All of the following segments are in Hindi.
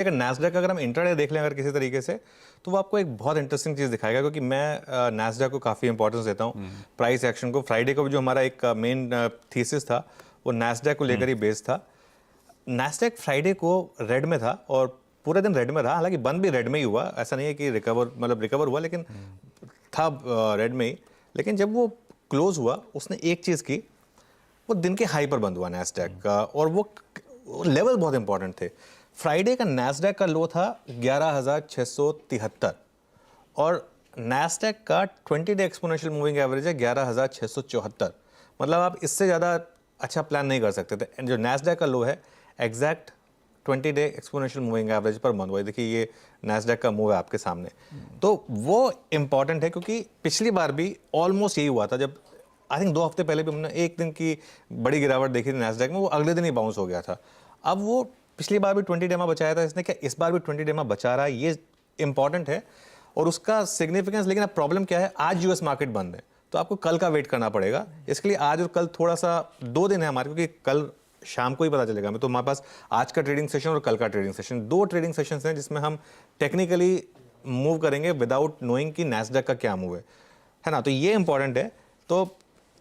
अगर नैस्डैक अगर हम इंट्राडे देख लें अगर किसी तरीके से, तो वो आपको एक बहुत इंटरेस्टिंग चीज़ दिखाएगा, क्योंकि मैं नैस्डैक को काफ़ी इंपॉर्टेंस देता हूँ प्राइस एक्शन को। फ्राइडे को भी जो हमारा एक मेन थीसिस था वो नैस्डैक को लेकर ही बेस्ड था। नैस्डैक फ्राइडे को रेड में था और पूरे दिन रेड में रहा, हालांकि बंद भी रेड में ही हुआ, ऐसा नहीं है कि रिकवर हुआ, लेकिन था रेड में ही। लेकिन जब वो क्लोज हुआ उसने एक चीज़ की, वो दिन के हाई पर बंद हुआ नैस्डैक का, और वो लेवल बहुत इंपॉर्टेंट थे। फ्राइडे का नैस्डैक का लो था 11,673 और नैस्डैक का 20 डे एक्सपोनेंशियल मूविंग एवरेज है 11,674। मतलब आप इससे ज़्यादा अच्छा प्लान नहीं कर सकते थे। जो नैस्डैक का लो है exact 20 day exponential moving average पर बंद हुआ। देखिए ये नैस्डैक का मूव है आपके सामने, तो वो इंपॉर्टेंट है, क्योंकि पिछली बार भी ऑलमोस्ट यही हुआ था। जब आई थिंक 2 हफ्ते पहले भी हमने एक दिन की बड़ी गिरावट देखी थी नैस्डैक में, वो अगले दिन ही बाउंस हो गया था। अब वो पिछली बार भी 20 डेमा बचाया था इसने, क्या इस बार भी 20 डेमा बचा रहा है, ये इंपॉर्टेंट है और उसका सिग्निफिकेंस। लेकिन अब प्रॉब्लम क्या है, आज यूएस मार्केट बंद है, तो आपको कल का वेट करना पड़ेगा। इसके लिए आज और कल थोड़ा सा 2 दिन है हमारे, क्योंकि कल शाम को ही पता चलेगा हमें। तो हमारे पास आज का ट्रेडिंग सेशन और कल का ट्रेडिंग सेशन, 2 ट्रेडिंग सेशंस हैं जिसमें हम टेक्निकली मूव करेंगे विदाउट नोइंग कि नैस्डैक का क्या मूव है ना। तो ये इंपॉर्टेंट है। तो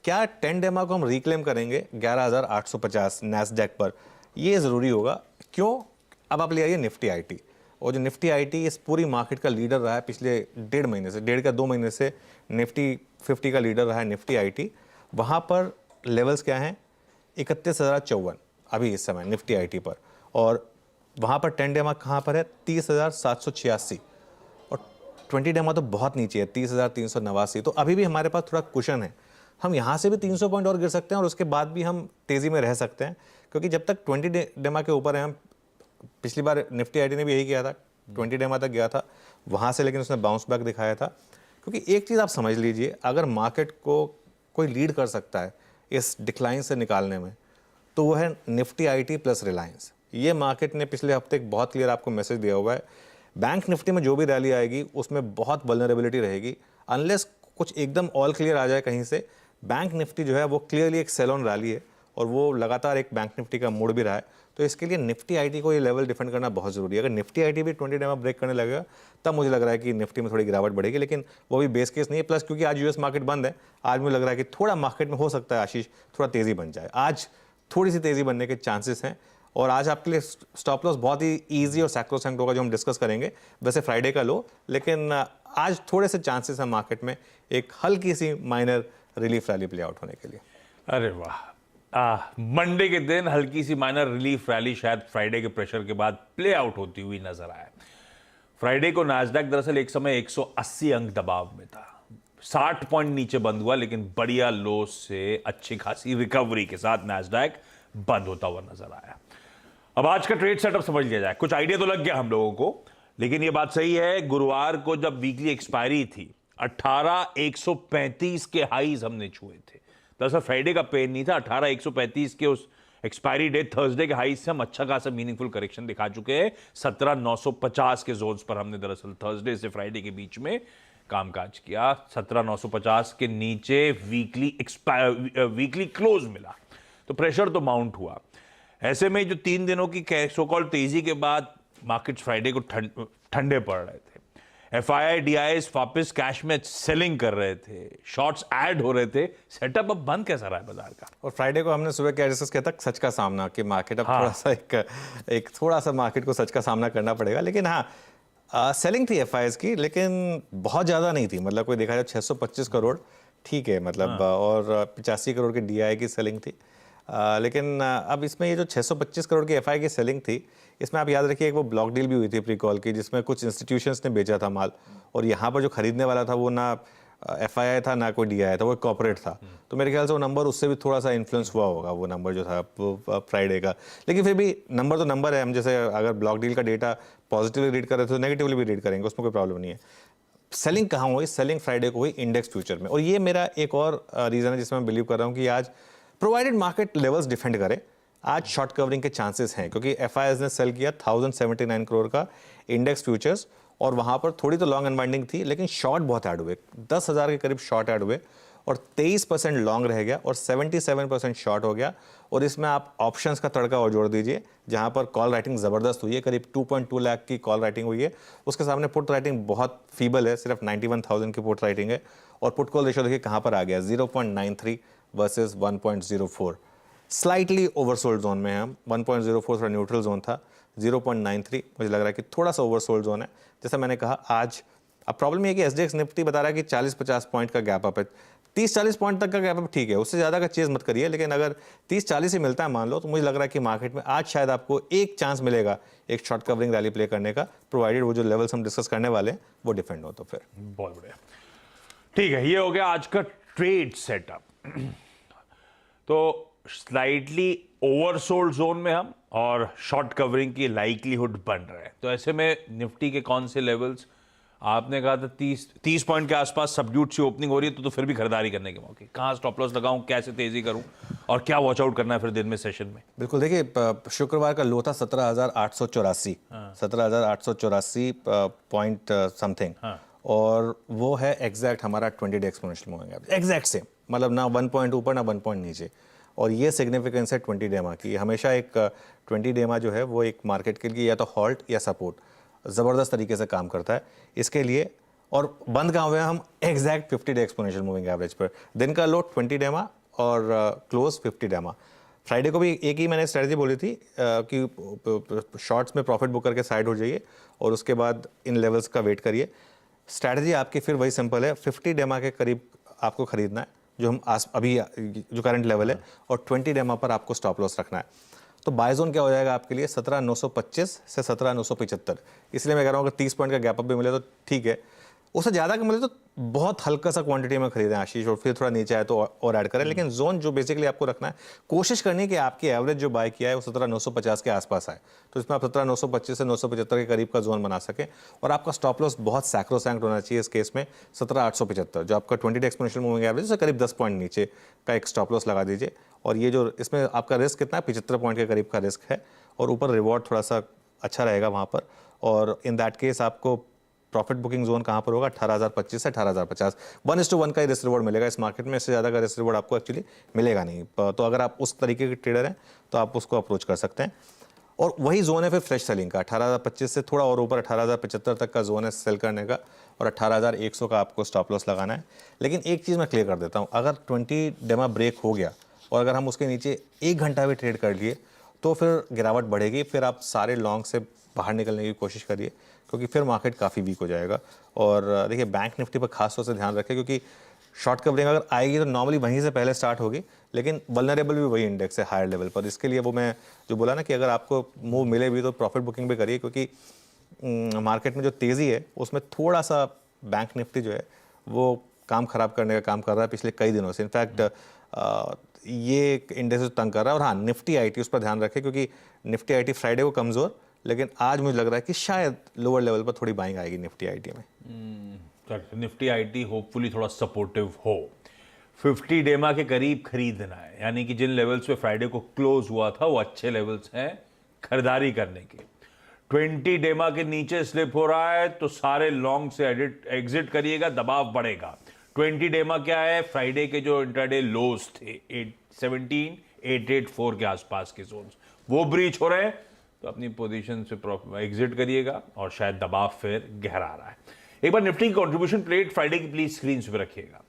क्या 10 डेमा को हम रिक्लेम करेंगे 11,850 नैस्डैक पर, ये ज़रूरी होगा। क्यों? अब आप ले आइए निफ्टी आईटी, और जो निफ्टी आईटी इस पूरी मार्केट का लीडर रहा है पिछले 1.5 महीने से, 1.5 महीने से निफ्टी 50 का लीडर रहा है निफ्टी आईटी। वहाँ पर लेवल्स क्या हैं? 31,054 अभी इस समय निफ्टी आईटी पर, और वहाँ पर 10 डेमा कहाँ पर है? 30,786, और 20 डेमा तो बहुत नीचे है 30,389। तो अभी भी हमारे पास थोड़ा कुशन है, हम यहाँ से भी 300 पॉइंट और गिर सकते हैं और उसके बाद भी हम तेज़ी में रह सकते हैं, क्योंकि जब तक 20 डेमा के ऊपर है हम, पिछली बार निफ्टी आईटी ने भी यही किया था, 20 डेमा तक गया था वहाँ से, लेकिन उसने बाउंस बैक दिखाया था। क्योंकि एक चीज़ आप समझ लीजिए, अगर मार्केट को कोई लीड कर सकता है इस डिक्लाइन से निकालने में, तो वो है निफ्टी आईटी प्लस रिलायंस। ये मार्केट ने पिछले हफ्ते एक बहुत क्लियर आपको मैसेज दिया हुआ है, बैंक निफ्टी में जो भी रैली आएगी उसमें बहुत वल्नरेबिलिटी रहेगी, अनलेस कुछ एकदम ऑल क्लियर आ जाए कहीं से। बैंक निफ्टी जो है वो क्लियरली एक सेल ऑन रैली है और वो लगातार एक बैंक निफ्टी का मोड भी रहा है। तो इसके लिए निफ्टी आईटी को ये लेवल डिफेंड करना बहुत ज़रूरी है। अगर निफ्टी आईटी भी 20 डेमा ब्रेक करने लगेगा, तब मुझे लग रहा है कि निफ्टी में थोड़ी गिरावट बढ़ेगी, लेकिन वो भी बेस केस नहीं है। प्लस क्योंकि आज यूएस मार्केट बंद है, आज मुझे लग रहा है कि थोड़ा मार्केट में हो सकता है आशीष थोड़ा तेज़ी बन जाए। आज थोड़ी सी तेज़ी बनने के चांसेस हैं, और आज आपके लिए स्टॉप लॉस बहुत ही ईजी और सैक्रोसैंक्ट होगा, जो हम डिस्कस करेंगे। वैसे फ्राइडे का लो, लेकिन आज थोड़े से चांसेस हैं मार्केट में एक हल्की सी minor relief rally play out होने के लिए। अरे वाह, मंडे के दिन हल्की सी माइनर रिलीफ रैली शायद फ्राइडे के प्रेशर के बाद प्ले आउट होती हुई नजर आए। फ्राइडे को नास्डैक दरअसल एक समय 180 अंक दबाव में था, 60 पॉइंट नीचे बंद हुआ, लेकिन बढ़िया लो से अच्छी खासी रिकवरी के साथ नास्डैक बंद होता हुआ नजर आया। अब आज का ट्रेड सेटअप समझ लिया जाए, कुछ आइडिया तो लग गया हम लोगों को, लेकिन यह बात सही है, गुरुवार को जब वीकली एक्सपायरी थी 18,135 के हाईज हमने छुए थे। दरअसल फ्राइडे का पेन नहीं था, 18,135 के उस एक्सपायरी डेट थर्सडे के हाईज से हम अच्छा खासा मीनिंगफुल करेक्शन दिखा चुके हैं। 17,950 के जोन्स पर हमने दरअसल थर्सडे से फ्राइडे के बीच में कामकाज किया। 17,950 के नीचे वीकली क्लोज मिला, तो प्रेशर तो माउंट हुआ। ऐसे में जो 3 दिनों की सो कॉल्ड तेजी के बाद मार्केट्स फ्राइडे को ठंडे पड़ रहे थे। एफआईआई डीआईएस वापस कैश में सेलिंग कर रहे थे, शॉर्ट्स ऐड हो रहे थे। सेटअप अब बंद कैसा रहा है बाजार का? और फ्राइडे को हमने सुबह क्या डिस्कस किया था, सच का सामना, कि मार्केट अब थोड़ा सा एक थोड़ा सा मार्केट को सच का सामना करना पड़ेगा। लेकिन हाँ, सेलिंग थी एफआईआईस की, लेकिन बहुत ज़्यादा नहीं थी। मतलब कोई देखा जाए 625 करोड़ ठीक है, मतलब और 85 करोड़ की डीआई की सेलिंग थी। लेकिन अब इसमें ये जो 625 करोड़ की एफआई की सेलिंग थी, इसमें आप याद रखिए एक वो ब्लॉक डील भी हुई थी प्री कॉल की, जिसमें कुछ इंस्टीट्यूशंस ने बेचा था माल, और यहाँ पर जो खरीदने वाला था वो ना एफआईआई था ना कोई डीआई था, वो कॉर्पोरेट था। तो मेरे ख्याल से वो नंबर उससे भी थोड़ा सा इन्फ्लुएंस हुआ होगा, वो नंबर जो था फ्राइडे का। लेकिन फिर भी नंबर तो नंबर है। हम जैसे अगर ब्लॉक डील का डेटा पॉजिटिवली रीड कर रहे थे तो नेगेटिवली भी रीड करेंगे, उसमें कोई प्रॉब्लम नहीं है। सेलिंग कहाँ हुई? सेलिंग फ्राइडे को हुई इंडेक्स फ्यूचर में, और ये मेरा एक और रीज़न है जिसमें मैं बिलीव कर रहा हूँ कि आज प्रोवाइडेड मार्केट लेवल्स डिफेंड करे, आज शॉर्ट कवरिंग के चांसेस हैं, क्योंकि एफआईआईएस ने सेल किया 1079 करोड़ का इंडेक्स फ्यूचर्स, और वहाँ पर थोड़ी तो लॉन्ग अनवाइंडिंग थी, लेकिन शॉर्ट बहुत ऐड हुए, 10,000 के करीब शॉर्ट ऐड हुए, और 23% लॉन्ग रह गया और 77% शॉर्ट हो गया। और इसमें आप ऑप्शंस का तड़का और जोड़ दीजिए, जहां पर कॉल राइटिंग ज़बरदस्त हुई है, करीब 2.2 लाख की कॉल राइटिंग हुई है। उसके सामने पुट राइटिंग बहुत फीबल है, सिर्फ 91,000 की पुट राइटिंग है। और पुट कॉल रेशियो देखिए कहाँ पर आ गया, 0.93 वर्सेस 1.04। स्लाइटली ओवरसोल्ड जोन में हम, 1.04 थोड़ा न्यूट्रल जोन था, 0.93 मुझे लग रहा है कि थोड़ा सा ओवरसोल्ड जोन है। जैसा मैंने कहा आज अब प्रॉब्लम ये है कि एसडीएक्स निफ्टी बता रहा है कि 40-50 पॉइंट का गैप अप है, 30-40 पॉइंट तक का गैप अप ठीक है, उससे ज़्यादा का चेज मत करिए। लेकिन अगर 30-40 ही मिलता है मान लो, तो मुझे लग रहा है कि मार्केट में आज शायद आपको एक चांस मिलेगा एक शॉर्ट कवरिंग रैली प्ले करने का, प्रोवाइडेड वो जो लेवल्स हम डिस्कस करने वाले हैं वो डिफेंड हो। तो फिर बहुत बढ़िया, ठीक है, ये हो गया आज का ट्रेड सेटअप। तो स्लाइटली ओवरसोल्ड जोन में हम और शॉर्ट कवरिंग की लाइकलीहुड बन रहा है। तो ऐसे में निफ्टी के कौन से लेवल्स, आपने कहा था 30 पॉइंट के आसपास सबड्यूट सी ओपनिंग हो रही है, तो फिर भी खरीदारी करने के मौके, कहाँ स्टॉप लॉस लगाऊं, कैसे तेजी करूं और क्या वॉच आउट करना है फिर दिन में सेशन में? बिल्कुल, देखिए शुक्रवार का लो था 17,884, 17,884 पॉइंट समथिंग, और वो है एग्जैक्ट हमारा 20 day exponential moving average, exact same, मतलब ना 1 पॉइंट ऊपर ना 1 पॉइंट नीचे। और ये सिग्निफिकेंस है 20 डेमा की। हमेशा एक 20 डेमा जो है वो एक मार्केट के लिए या तो हॉल्ट या सपोर्ट ज़बरदस्त तरीके से काम करता है इसके लिए। और बंद कहाँ हुए हैं हम, exact 50 day exponential moving average पर। दिन का लो 20 डेमा और क्लोज 50 डेमा। फ्राइडे को भी एक ही मैंने स्ट्रेटजी बोली थी कि शॉर्ट्स में प्रॉफिट बुक करके साइड हो जाइए और उसके बाद इन लेवल्स का वेट करिए। स्ट्रैटेजी आपकी फिर वही सिंपल है, 50 डेमा के करीब आपको खरीदना है, जो हम अभी जो करंट लेवल है, और 20 डेमा पर आपको स्टॉप लॉस रखना है। तो बाय जोन क्या हो जाएगा आपके लिए, 17,925 से 17,975। इसलिए मैं कह रहा हूँ अगर 30 पॉइंट का गैप अप भी मिले तो ठीक है, उससे ज़्यादा का मिले तो बहुत हल्का सा क्वांटिटी में खरीदें आशीष, और फिर थोड़ा नीचे आए तो और ऐड करें। लेकिन जोन जो बेसिकली आपको रखना है, कोशिश करनी है कि आपकी एवरेज जो बाय किया है वो 17,950 के आसपास आए। तो इसमें आप 17,925 से 975 के करीब का जोन बना सकें। और आपका स्टॉप लॉस बहुत सैक्रोसैंक्ट होना चाहिए इस केस में, 17,875 जो आपका 20 डे एक्सपोनेंशियल मूविंग एवरेज से करीब 10 पॉइंट नीचे का एक स्टॉप लॉस लगा दीजिए। और ये जो इसमें आपका रिस्क कितना है, 75 पॉइंट के करीब का रिस्क है, और ऊपर रिवॉर्ड थोड़ा सा अच्छा रहेगा वहाँ पर। और इन दैट केस आपको प्रॉफिट बुकिंग जोन कहाँ पर होगा, 18,025 से 18,050। 1:1 का ही रिस्क रिवॉर्ड मिलेगा इस मार्केट में, इससे ज़्यादा का रिस्क रिवॉर्ड आपको एक्चुअली मिलेगा नहीं। तो अगर आप उस तरीके के ट्रेडर हैं तो आप उसको अप्रोच कर सकते हैं। और वही जोन है फिर फ्रेश सेलिंग का, 18,025 से थोड़ा और ऊपर 18,075 तक का जोन है सेल करने का, और 18,100 का आपको स्टॉप लॉस लगाना है। लेकिन एक चीज़ मैं क्लियर कर देता हूँ, अगर 20 डेमा ब्रेक हो गया और अगर हम उसके नीचे 1 घंटा भी ट्रेड कर लिए तो फिर गिरावट बढ़ेगी, फिर आप सारे लॉन्ग से बाहर निकलने की कोशिश करिए, क्योंकि फिर मार्केट काफ़ी वीक हो जाएगा। और देखिए बैंक निफ्टी पर खास तौर से ध्यान रखें, क्योंकि शॉर्ट कवरिंग अगर आएगी तो नॉर्मली वहीं से पहले स्टार्ट होगी, लेकिन वल्नरेबल भी वही इंडेक्स है हायर लेवल पर। इसके लिए वो मैं जो बोला ना कि अगर आपको मूव मिले भी तो प्रॉफिट बुकिंग भी करिए, क्योंकि मार्केट में जो तेज़ी है उसमें थोड़ा सा बैंक निफ्टी जो है वो काम ख़राब करने का काम कर रहा है पिछले कई दिनों से। इनफैक्ट ये इंडेक्स तंग कर रहा है। और हाँ, निफ्टी आईटी उस पर ध्यान रखें, क्योंकि निफ्टी आईटी फ्राइडे को कमज़ोर, लेकिन आज मुझे लग रहा है कि शायद लोअर लेवल पर थोड़ी बाइंग आएगी निफ्टी आईटी में। निफ्टी आईटी होपफुली थोड़ा सपोर्टिव हो। 50 डेमा के करीब खरीदना है, यानी कि जिन लेवल्स पे फ्राइडे को क्लोज हुआ था वो अच्छे लेवल्स हैं खरीदारी करने के। 20 डेमा के नीचे स्लिप हो रहा है तो सारे लॉन्ग से एग्जिट करिएगा, दबाव बढ़ेगा। 20 डेमा क्या है, फ्राइडे के जो इंट्राडे लोज थे 817, 884 के आसपास के जोन्स, वो ब्रीच हो रहे हैं, तो अपनी पोजीशन से एग्जिट करिएगा, और शायद दबाव फिर गहरा रहा है। एक बार निफ्टी की कंट्रीब्यूशन प्लेट फ्राइडे की प्लीज स्क्रीन पे रखिएगा।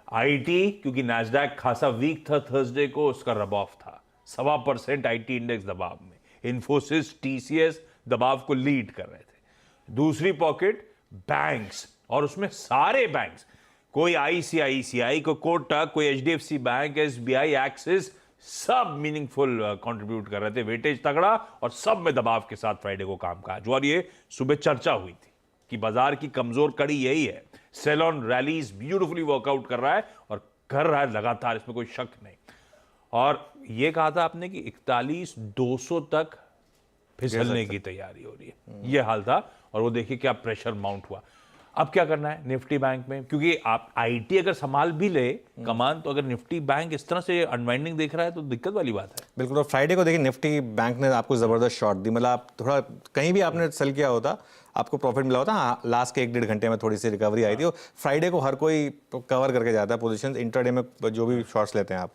आईटी, क्योंकि नैस्डैक खासा वीक था थर्सडे को, उसका रब ऑफ था 1.25% आईटी इंडेक्स दबाव में। इन्फोसिस, टीसीएस दबाव को लीड कर रहे थे। दूसरी पॉकेट बैंक्स, और उसमें सारे बैंक्स, कोई आईसीआईसीआई, कोई कोटक, कोई एचडीएफसी बैंक, एसबीआई, एक्सिस, सब मीनिंगफुल कंट्रीब्यूट कर रहे थे, वेटेज तगड़ा, और सब में दबाव के साथ फ्राइडे को कामकाज। और ये सुबह चर्चा हुई थी कि बाजार की कमजोर कड़ी यही है, sell on rallies beautifully work out कर रहा है, और कर रहा है लगातार, इसमें कोई शक नहीं। और ये कहा था आपने कि 41,200 तक फिसलने की तैयारी हो रही है, ये हाल था, और वो देखिए क्या प्रेशर माउंट हुआ। अब क्या करना है निफ्टी बैंक में, क्योंकि आप आईटी अगर संभाल भी ले कमान, तो अगर निफ्टी बैंक इस तरह से अनवाइंडिंग देख रहा है तो दिक्कत वाली बात है। बिल्कुल। और फ्राइडे को देखिए निफ्टी बैंक ने आपको ज़बरदस्त शॉट दी, मतलब आप थोड़ा कहीं भी आपने सेल किया होता आपको प्रॉफिट मिला होता। हाँ, लास्ट के 1-1.5 घंटे में थोड़ी सी रिकवरी आई थी। और फ्राइडे को हर कोई कवर करके जाता है पोजीशन, इंट्राडे में जो भी शॉर्ट्स लेते हैं आप।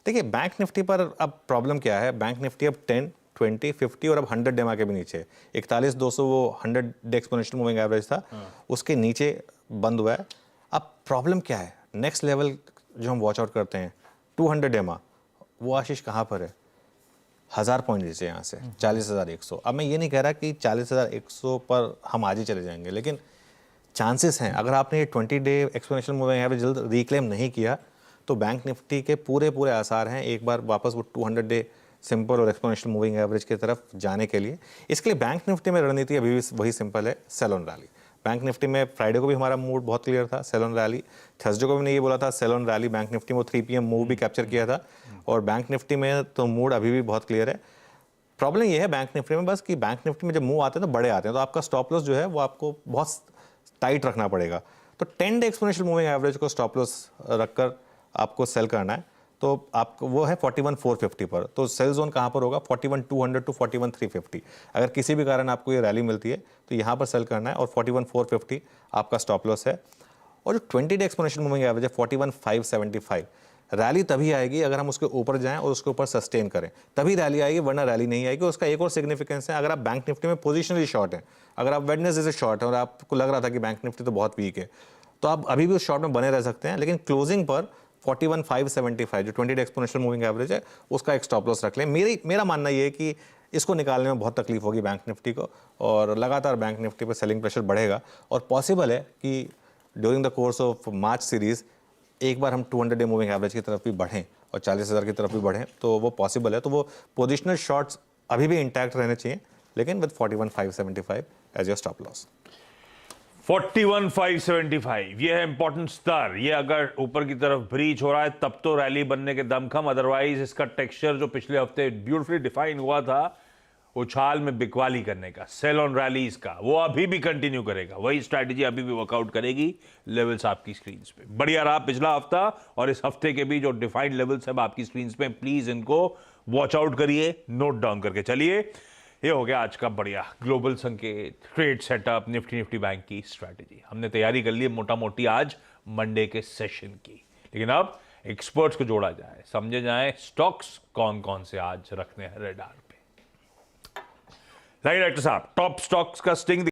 देखिए बैंक निफ्टी पर अब प्रॉब्लम क्या है, बैंक निफ्टी अब 10, 20, 50 और अब 100 डेमा के भी नीचे 41,200 वो 100 डे एक्सपोनेंशियल मूविंग एवरेज था, उसके नीचे बंद हुआ है। अब प्रॉब्लम क्या है, नेक्स्ट लेवल जो हम वॉच आउट करते हैं 200 डेमा, वो आशीष कहाँ पर है? 1000 पॉइंट नीचे यहाँ से 40,100। अब मैं ये नहीं कह रहा कि 40,100 पर हम आज ही चले जाएंगे, लेकिन चांसेस हैं। अगर आपने ये 20 डे एक्सपोनेंशियल मूविंग एवरेज जल्द रिक्लेम नहीं किया तो बैंक निफ्टी के पूरे आसार हैं एक बार वापस वो 200 डे सिंपल और एक्सपोनेंशियल मूविंग एवरेज की तरफ जाने के लिए। इसके लिए बैंक निफ्टी में रणनीति अभी भी वही सिंपल है, sell on rally. Bank Nifty में फ्राइडे को भी हमारा मूड बहुत क्लियर था, सेल ऑन रैली। थर्सडे को भी मैंने ये बोला था sell on rally. Bank Nifty में वो 3 PM मूव भी कैप्चर किया था, और बैंक निफ्टी में तो मूड अभी भी बहुत क्लियर है। प्रॉब्लम ये है बैंक निफ्टी में बस कि बैंक निफ्टी में जब मूव आते हैं तो बड़े आते हैं, तो आपका स्टॉप लॉस जो है वो आपको बहुत टाइट रखना पड़ेगा। तो 10 डे एक्सपोनेंशियल मूविंग एवरेज को स्टॉप लॉस रखकर आपको सेल करना है, तो आपको वो है 41,450 पर। तो सेल जोन कहाँ पर होगा? 41,200 टू 41,350। अगर किसी भी कारण आपको ये रैली मिलती है तो यहाँ पर सेल करना है, और 41,450 आपका स्टॉप लॉस है। और जो 20 डे एक्सपोनेंशियल मूविंग एवरेज है 41,575, रैली तभी आएगी अगर हम उसके ऊपर जाएं और उसके ऊपर सस्टेन करें, तभी रैली आएगी, वरना रैली नहीं आएगी। उसका एक और सिग्निफिकेंस है, अगर आप बैंक निफ्टी में पोजिशनली शॉर्ट हैं, अगर आप वेडनेसडे से शॉर्ट हैं और आपको लग रहा था कि बैंक निफ्टी तो बहुत वीक है, तो आप अभी भी उस शॉर्ट में बने रह सकते हैं, लेकिन क्लोजिंग पर 41,575 जो 20 डे एक्सपोनेंशियल मूविंग एवरेज है उसका एक स्टॉप लॉस रख लें। मेरा मानना ये है कि इसको निकालने में बहुत तकलीफ होगी बैंक निफ्टी को, और लगातार बैंक निफ्टी पर सेलिंग प्रेशर बढ़ेगा। और पॉसिबल है कि during the course of March series एक बार हम 200 डे मूविंग एवरेज की तरफ भी बढ़ें और 40,000 की तरफ भी बढ़ें, तो वो पॉसिबल है। तो वो पोजिशनल शॉर्ट्स अभी भी इंटैक्ट रहने चाहिए, लेकिन with 41,575 as your stop loss. 41,575 ये है इंपॉर्टेंट स्तर। ये अगर ऊपर की तरफ ब्रीच हो रहा है तब तो रैली बनने के दम खम, अदरवाइज इसका टेक्सचर जो पिछले हफ्ते ब्यूटीफुली डिफाइन हुआ था उछाल में बिकवाली करने का, सेल ऑन रैलीज का, वो अभी भी कंटिन्यू करेगा। वही स्ट्रैटेजी अभी भी वर्कआउट करेगी। लेवल्स आपकी स्क्रीन पे बढ़िया रहा पिछला हफ्ता, और इस हफ्ते के भी जो डिफाइंड लेवल्स है आपकी स्क्रीन पे, प्लीज इनको वॉच आउट करिए, नोट डाउन करके चलिए। ये हो गया आज का बढ़िया ग्लोबल संकेत, ट्रेड सेटअप, निफ्टी बैंक की स्ट्रैटेजी। हमने तैयारी कर ली मोटा मोटी आज मंडे के सेशन की, लेकिन अब एक्सपर्ट्स को जोड़ा जाए, समझे जाए स्टॉक्स कौन कौन से आज रखने हैं रेडार पे। राइट डॉक्टर साहब, टॉप स्टॉक्स का स्टिंग